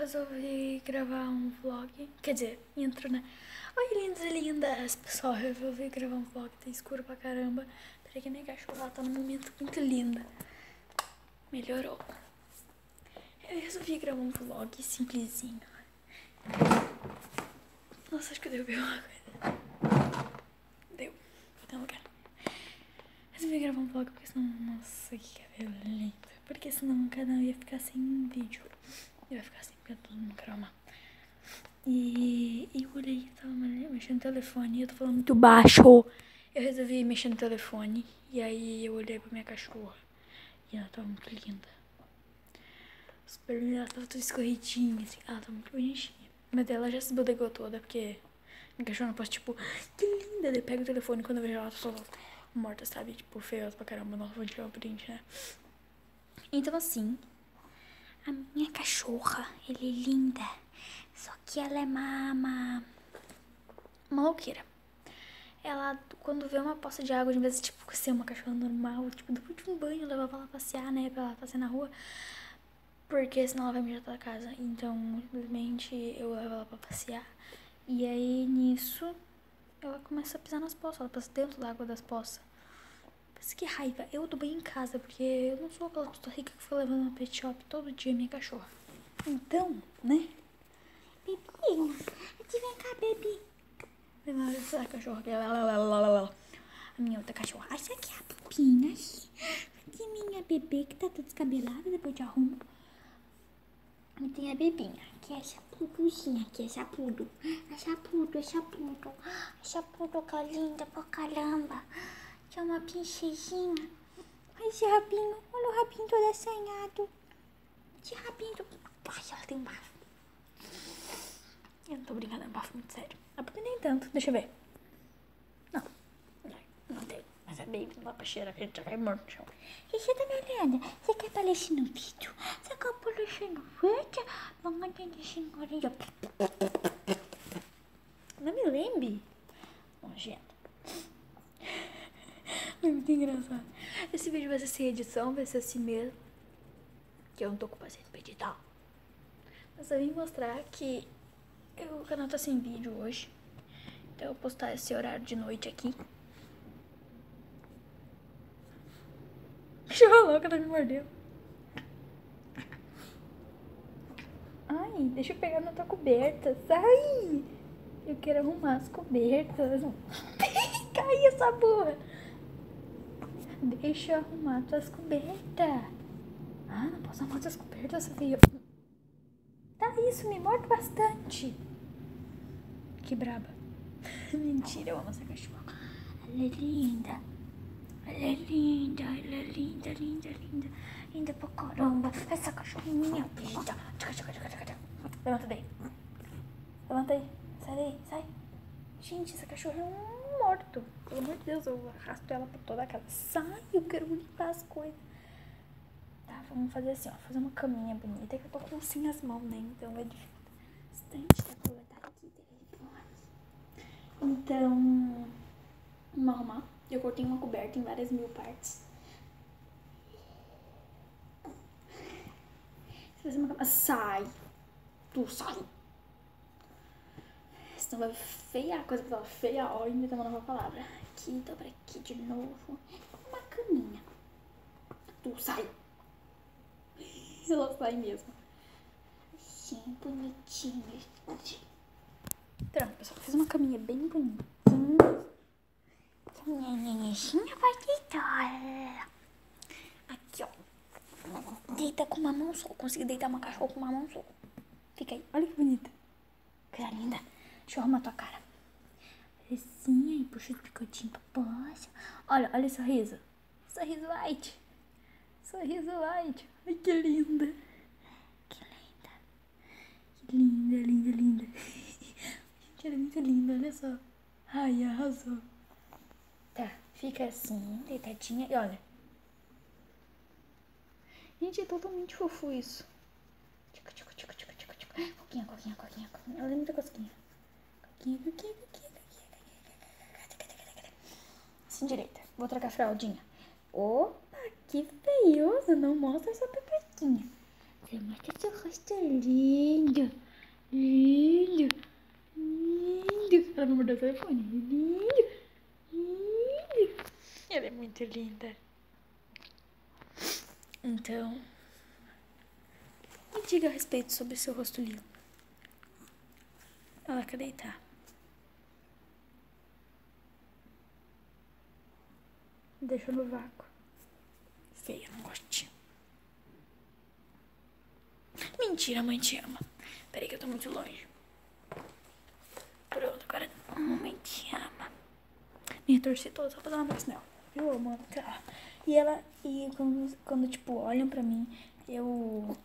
resolvi gravar um vlog. Quer dizer, intro, né? Oi, lindos e lindas. Pessoal, eu resolvi gravar um vlog. Tá escuro pra caramba. Peraí que minha cachorra tá num momento muito linda. Melhorou. Eu resolvi gravar um vlog simplesinho. Nossa, acho que eu derrubei uma coisa. Deu. Vou ter um lugar. Resolvi gravar um vlog porque senão... Nossa, que cabelo lindo. Porque senão o canal ia ficar sem vídeo. Ia ficar assim, porque todo mundo quer amar. E eu olhei, tava mexendo no telefone e eu tô falando muito baixo. Eu resolvi mexer no telefone. E aí eu olhei pra minha cachorra. E ela tava muito linda. Os pelos dela tava tudo escorridinho, assim. Ela tava muito bonitinha. Mas ela já se bodegou toda, porque minha cachorra não posso, tipo, que linda. Daí pega o telefone quando eu vejo ela, tô morta, sabe? Tipo, feiosa pra caramba. Nossa, vou tirar o print, né? Então, assim, a minha cachorra, ela é linda. Só que ela é uma louqueira. Ela, quando vê uma poça de água, de vez de, tipo, ser uma cachorra normal, tipo, depois de um banho, eu levava ela passear, né? Pra ela passear na rua. Porque senão ela vai mijar toda a casa. Então, simplesmente, eu levo ela pra passear. E aí, nisso, ela começa a pisar nas poças. Ela passa dentro da água das poças. Mas que raiva. Eu dou banho em casa, porque eu não sou aquela tuta rica que fica levando uma pet shop todo dia minha cachorra. Então, né? Bebinha, vem cá, baby. Levar essa cachorra aqui. A minha outra cachorra. Essa aqui é a Pupinha. Aqui minha bebê que tá toda descabelada, depois eu arrumo. E tem a bebinha, que é essa pupuzinha, que é essa pudo. Essa pudo. Essa pudo que é linda pra caramba. Que é uma princesinha. Olha esse rabinho. Olha o rabinho todo assanhado. Esse rabinho. Ai, ela tem um bafo. Eu não tô brincando, é um bafo muito sério. Ah, porque nem tanto. Deixa eu ver. Não tem. Mas é bem, não dá pra cheirar, que a gente já cai morto no chão. E você tá me olhando? Você quer aparecer no vídeo? Você quer aparecer no vídeo? Vamos atender a senhorinha. Não me lembre. Nojento. É muito engraçado. Esse vídeo vai ser sem edição, vai ser assim mesmo. Que eu não tô com paciência pra editar. Mas eu vim mostrar que o canal tá sem vídeo hoje. Então eu vou postar esse horário de noite aqui. Cachorra louca, tá me mordendo. Ai, deixa eu pegar na tua coberta. Sai! Eu quero arrumar as cobertas. Cai essa burra. Deixa eu arrumar tuas cobertas. Ah, não posso arrumar tuas cobertas, Sofia. Tá, isso, me morde bastante. Que braba. Mentira, eu amo essa cachorra. Ela é linda. Ela é linda, ela é linda, linda, linda. Linda pra caramba. Essa cachorrinha linda. Levanta daí. Levanta aí. Sai daí, sai. Gente, essa cachorra é um morto. Pelo amor de Deus, eu arrasto ela por toda a casa. Sai, eu quero limpar as coisas. Tá, vamos fazer assim, ó. Fazer uma caminha bonita. Que eu tô com assim as mãos, né? Então é difícil. Bastante da coisa tá aqui. Então, vamos arrumar. Eu cortei uma coberta em várias mil partes. Fazer uma cama. Sai! Tu sai! Senão vai feia a coisa que tava feia. Ó, inventando uma nova palavra. Aqui, dobra aqui de novo. Uma caminha. Tu sai! Ela sai mesmo. Assim, bonitinha. Pronto, pessoal. Fiz uma caminha bem bonita. Caminha vai deitar. Aqui, ó. Deita com uma mão só. Consegui deitar uma cachorra com uma mão só. Fica aí. Olha que bonita. Coisa linda. Deixa eu arrumar tua cara. Assim, aí puxa o picotinho pra baixo. Olha, olha o sorriso. Sorriso white. Sorriso white. Ai, que linda. Que linda. Que linda, linda, linda. Gente, ela é muito linda, olha só. Ai, arrasou. Tá, fica assim, deitadinha. E olha. Gente, é totalmente fofo isso. Tchica, tchica, tchica, tchica, tchica, tchica. Coquinha, coquinha, coquinha, coquinha. Ela é muita cosquinha. Coquinha, coquinha, coquinha, coquinha. Assim, direita. Vou trocar a fraldinha. Opa, que feioso. Não mostra essa pepequinha. Mostra seu rosto lindo. Lindo. Lindo. Ela me mordeu o telefone. Lindo. Lindo. Ela é muito linda. Então, me diga a respeito sobre seu rosto lindo. Ela quer deitar. Deixa no vácuo. Feia, não gosto. Mentira, mãe te ama. Peraí que eu tô muito longe. Pronto, agora mamãe te ama. Minha torcida só pra dar um abraço nela. Eu amo ela. E quando tipo, olham pra mim, eu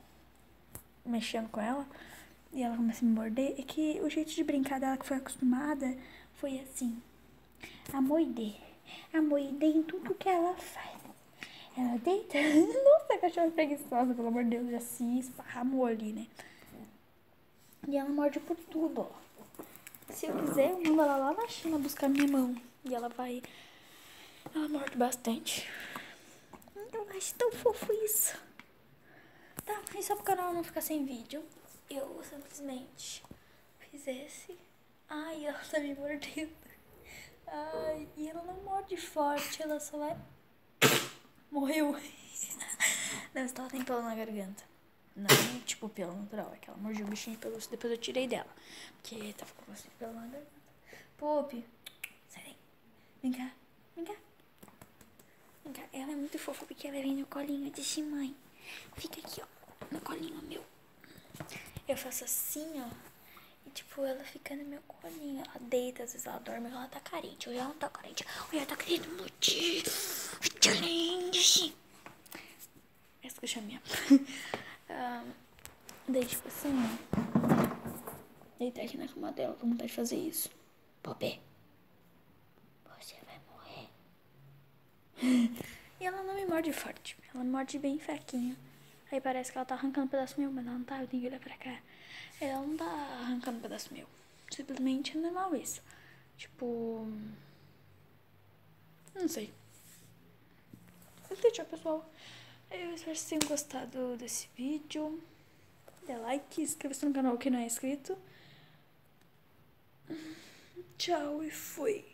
mexendo com ela, e ela começa a me morder, é que o jeito de brincar dela que foi acostumada foi assim. A moider em tudo que ela faz. Ela deita. Nossa, a cachorra preguiçosa, pelo amor de Deus, já se esparramou ali, né? E ela morde por tudo, ó. Se eu quiser, eu mando ela lá na China buscar minha mão. E ela vai. Ela morde bastante. Eu acho tão fofo isso. Tá, e só pro canal não ficar sem vídeo, eu simplesmente fiz esse. Ai, ela tá me mordendo. Ai, e ela não morde forte, ela só vai. Morreu. Não, estava tem pelo na garganta. Não, tipo, pelo natural. É que ela mordiu o bichinho de pelúcia. Depois eu tirei dela. Porque tava com bastante pelo na garganta. Poppy, sai daí. Vem cá. Vem cá. Vem cá. Ela é muito fofa porque ela vem no colinho de mãe. Fica aqui, ó. No colinho meu. Eu faço assim, ó. E tipo, ela fica no meu colinho. Ela deita, às vezes ela dorme. Ela tá carente. Hoje ela não tá carente. Hoje ela tá querendo morder. Essa que eu chamei. Daí, tipo assim, deitar aqui na cama dela, com vontade de fazer isso. Poppy, você vai morrer. E ela não me morde forte, ela me morde bem fraquinho. Aí parece que ela tá arrancando um pedaço meu, mas ela não tá, eu tenho que olhar pra cá. Ela não tá arrancando um pedaço meu. Simplesmente é normal isso. Tipo, não sei. Tchau, pessoal. Eu espero que vocês tenham gostado desse vídeo. Dê like, inscreva-se no canal que não é inscrito. Tchau e fui.